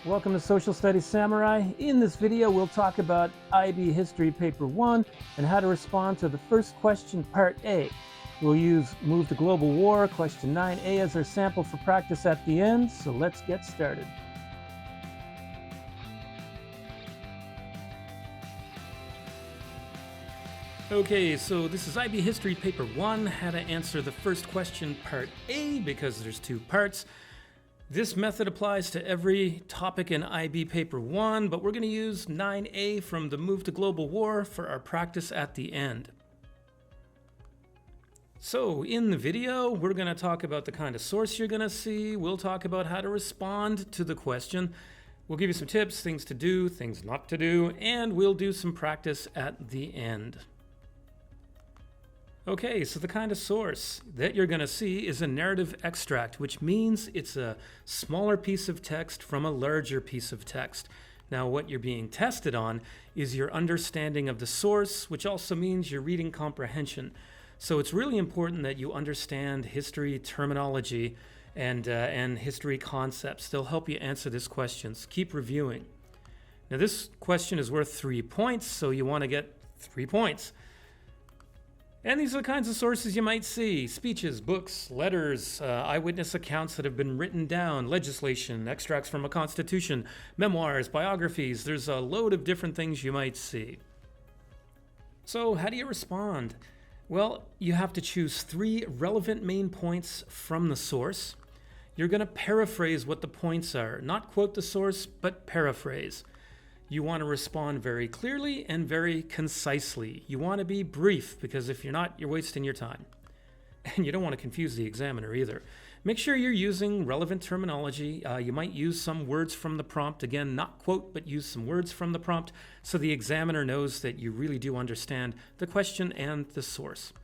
Welcome to Social Studies Samurai. In this video, we'll talk about IB History Paper 1 and how to respond to the first question, Part A. We'll use Move to Global War, Question 9a as our sample for practice at the end, so let's get started. Okay, so this is IB History Paper 1, how to answer the first question, Part A, because there's two parts. This method applies to every topic in IB Paper 1, but we're going to use 9a from the Move to Global War for our practice at the end. So in the video, we're going to talk about the kind of source you're going to see. We'll talk about how to respond to the question. We'll give you some tips, things to do, things not to do, and we'll do some practice at the end. Okay, so the kind of source that you're going to see is a narrative extract, which means it's a smaller piece of text from a larger piece of text. Now, what you're being tested on is your understanding of the source, which also means your reading comprehension. So it's really important that you understand history terminology and history concepts. They'll help you answer these questions. Keep reviewing. Now, this question is worth 3 points, so you want to get 3 points. And these are the kinds of sources you might see: speeches, books, letters, eyewitness accounts that have been written down, legislation, extracts from a constitution, memoirs, biographies. There's a load of different things you might see. So how do you respond? Well, you have to choose 3 relevant main points from the source. You're going to paraphrase what the points are, not quote the source, but paraphrase. You want to respond very clearly and very concisely. You want to be brief, because if you're not, you're wasting your time. And you don't want to confuse the examiner either. Make sure you're using relevant terminology. You might use some words from the prompt. Again, not quote, but use some words from the prompt so the examiner knows that you really do understand the question and the source.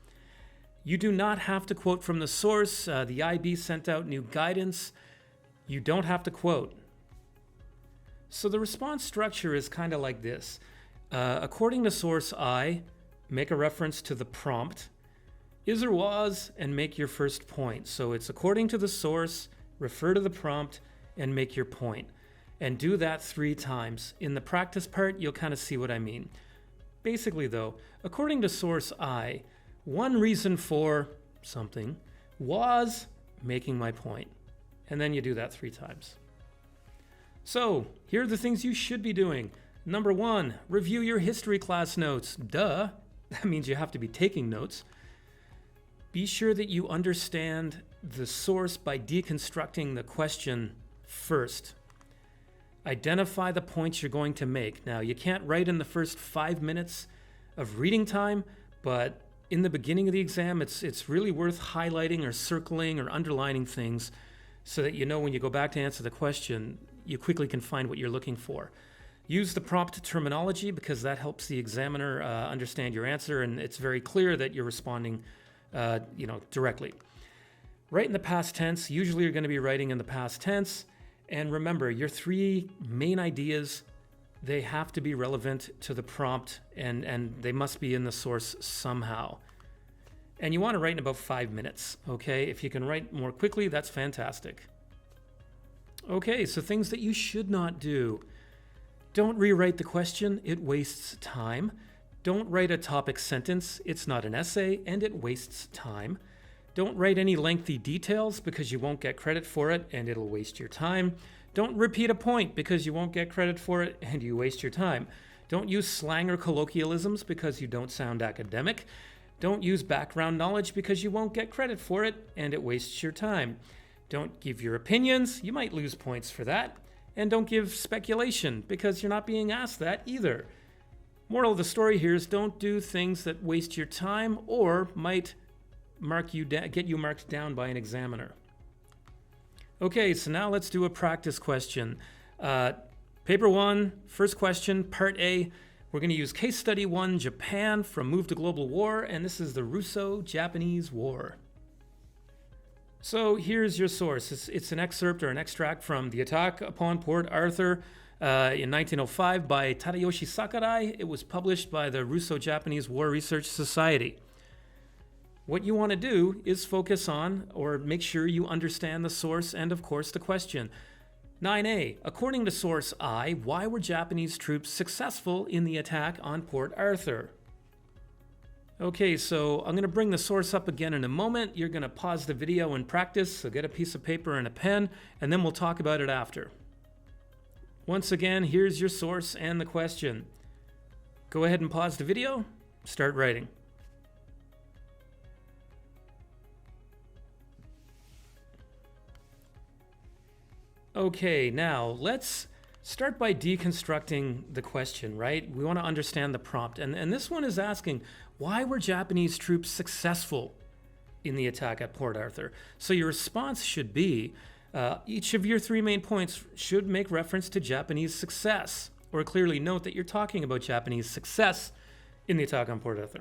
You do not have to quote from the source. The IB sent out new guidance. You don't have to quote. So the response structure is kind of like this. According to source I, make a reference to the prompt, is or was, and make your first point. So it's according to the source, refer to the prompt, and make your point. And do that 3 times. In the practice part, you'll kind of see what I mean. Basically though, according to source I, one reason for something was making my point. And then you do that 3 times. So, here are the things you should be doing. Number 1, review your history class notes. Duh, that means you have to be taking notes. Be sure that you understand the source by deconstructing the question first. Identify the points you're going to make. Now, you can't write in the first 5 minutes of reading time, but in the beginning of the exam, it's really worth highlighting or circling or underlining things so that you know when you go back to answer the question, you quickly can find what you're looking for. Use the prompt terminology because that helps the examiner understand your answer, and it's very clear that you're responding directly. Write in the past tense. Usually you're going to be writing in the past tense. And remember, your 3 main ideas, they have to be relevant to the prompt, and they must be in the source somehow. And you want to write in about 5 minutes, okay? If you can write more quickly, that's fantastic. Okay, so things that you should not do. Don't rewrite the question, it wastes time. Don't write a topic sentence, it's not an essay, and it wastes time. Don't write any lengthy details because you won't get credit for it and it'll waste your time. Don't repeat a point because you won't get credit for it and you waste your time. Don't use slang or colloquialisms because you don't sound academic. Don't use background knowledge because you won't get credit for it and it wastes your time. Don't give your opinions, you might lose points for that. And don't give speculation, because you're not being asked that either. Moral of the story here is don't do things that waste your time or might get you marked down by an examiner. Okay, so now let's do a practice question. Paper 1, first question, Part A. We're going to use Case Study 1, Japan, from Move to Global War, and this is the Russo-Japanese War. So here's your source. It's an excerpt or an extract from The Attack upon Port Arthur in 1905 by Tadayoshi Sakurai. It was published by the Russo-Japanese War Research Society. What you want to do is focus on or make sure you understand the source and, of course, the question. 9a. According to source I, why were Japanese troops successful in the attack on Port Arthur? Okay, so I'm going to bring the source up again in a moment. You're going to pause the video and practice, so get a piece of paper and a pen, and then we'll talk about it after. Once again, here's your source and the question. Go ahead and pause the video, start writing. Okay, now let's start by deconstructing the question, right? We want to understand the prompt. And this one is asking, why were Japanese troops successful in the attack at Port Arthur? So your response should be, each of your three main points should make reference to Japanese success, or clearly note that you're talking about Japanese success in the attack on Port Arthur.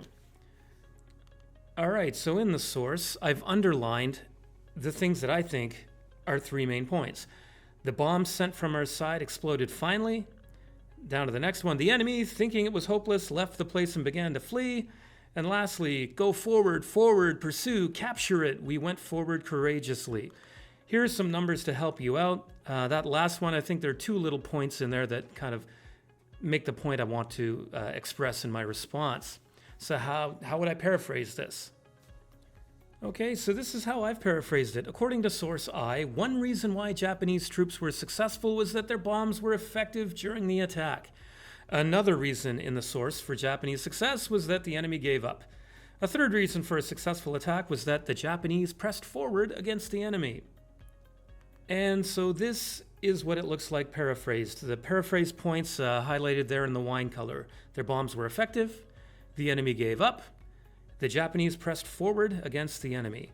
All right, so in the source, I've underlined the things that I think are three main points. The bombs sent from our side exploded finally. Down to the next one. The enemy, thinking it was hopeless, left the place and began to flee. And lastly, go forward, forward, pursue, capture it. We went forward courageously. Here are some numbers to help you out. That last one, I think there are two little points in there that kind of make the point I want to express in my response. So how would I paraphrase this? Okay, so this is how I've paraphrased it. According to source I, one reason why Japanese troops were successful was that their bombs were effective during the attack. Another reason in the source for Japanese success was that the enemy gave up. A third reason for a successful attack was that the Japanese pressed forward against the enemy. And so this is what it looks like paraphrased. The paraphrased points highlighted there in the wine color. Their bombs were effective, the enemy gave up, the Japanese pressed forward against the enemy.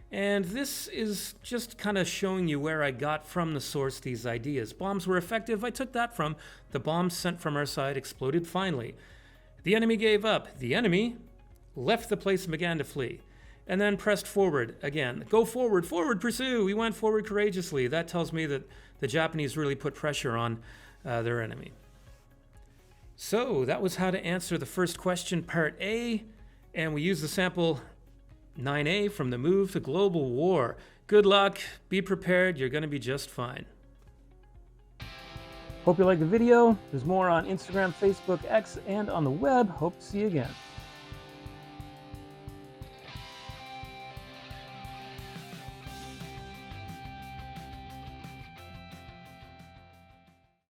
And this is just kind of showing you where I got from the source these ideas. Bombs were effective. I took that from the bombs sent from our side exploded finally. The enemy gave up. The enemy left the place and began to flee. And then pressed forward again. Go forward, forward, pursue. We went forward courageously. That tells me that the Japanese really put pressure on their enemy. So that was how to answer the first question, part A. And we used the sample 9A from the Move to Global War. Good luck. Be prepared. You're going to be just fine. Hope you liked the video. There's more on Instagram, Facebook, X, and on the web. Hope to see you again.